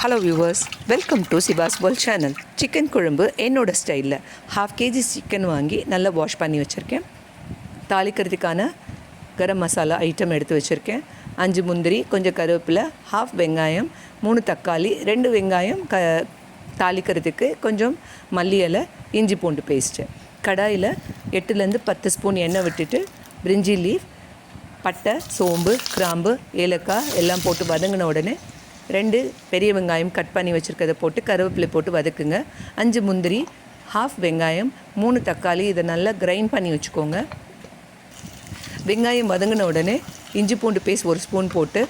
Hello viewers, welcome to Siva's world channel. Chicken குழம்பு என்னோடய ஸ்டைலில் 1/2 kg சிக்கன் வாங்கி நல்லா வாஷ் பண்ணி வச்சுருக்கேன். தாளிக்கிறதுக்கான கரம் மசாலா ஐட்டம் எடுத்து வச்சுருக்கேன். 5 முந்திரி, கொஞ்சம் கருவேப்பிலை, 1/2 வெங்காயம், 3 தக்காளி, 2 வெங்காயம் தாளிக்கிறதுக்கு கொஞ்சம் மல்லி இலை, இஞ்சி பூண்டு பேஸ்ட்டு. கடாயில் 8லேருந்து 10 ஸ்பூன் எண்ணெய் விட்டுட்டு பிரிஞ்சி லீஃப், பட்டை, சோம்பு, கிராம்பு, ஏலக்காய் எல்லாம் போட்டு வதங்கின உடனே 2 பெரிய வெங்காயம் கட் பண்ணி வச்சுருக்கதை போட்டு கருவேப்பிலை போட்டு வதக்குங்க. 5 முந்திரி, 1/2 வெங்காயம், 3 தக்காளி, இதை நல்லா கிரைண்ட் பண்ணி வச்சுக்கோங்க. வெங்காயம் வதங்கின உடனே இஞ்சி பூண்டு பேஸ்ட் 1 ஸ்பூன் போட்டு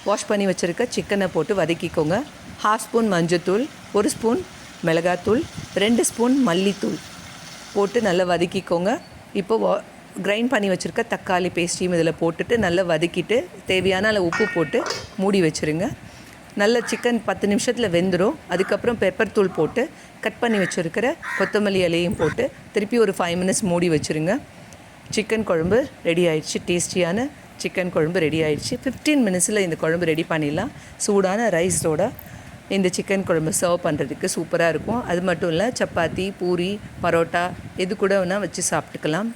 வாஷ் பண்ணி வச்சுருக்க சிக்கனை போட்டு வதக்கிக்கோங்க. 1/2 ஸ்பூன் மஞ்சத்தூள், 1 ஸ்பூன் மிளகாத்தூள், 2 ஸ்பூன் மல்லித்தூள் போட்டு நல்லா வதக்கிக்கோங்க. இப்போ கிரைண்ட் பண்ணி வச்சுருக்க தக்காளி பேஸ்ட்டையும் இதில் போட்டுட்டு நல்லா வதக்கிட்டு தேவையான அளவு உப்பு போட்டு மூடி வச்சுருங்க. நல்ல சிக்கன் 10 நிமிஷத்தில் வெந்துடும். அதுக்கப்புறம் பெப்பர் தூள் போட்டு கட் பண்ணி வச்சுருக்கிற கொத்தமல்லி இலையும் போட்டு திருப்பி ஒரு 5 மினிட்ஸ் மூடி வச்சுருங்க. சிக்கன் குழம்பு ரெடி ஆயிடுச்சு. டேஸ்டியான சிக்கன் குழம்பு ரெடி ஆயிடுச்சு. 15 மினிட்ஸில் இந்த குழம்பு ரெடி பண்ணிடலாம். சூடான ரைஸோட இந்த சிக்கன் குழம்பு சர்வ் பண்ணுறதுக்கு சூப்பராக இருக்கும். அது மட்டும் இல்லை, சப்பாத்தி, பூரி, பரோட்டா எது கூட வேணால் வச்சு சாப்பிட்டுக்கலாம்.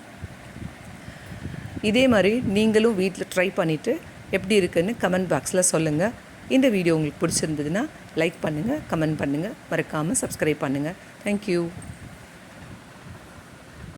இதே மாதிரி நீங்களும் வீட்டில் ட்ரை பண்ணிவிட்டு எப்படி இருக்குன்னு கமெண்ட் பாக்ஸில் சொல்லுங்கள். இந்த வீடியோ உங்களுக்கு பிடிச்சிருந்ததுன்னா லைக் பண்ணுங்கள், கமெண்ட் பண்ணுங்கள், மறக்காமல் சப்ஸ்கிரைப் பண்ணுங்கள். தேங்க்யூ.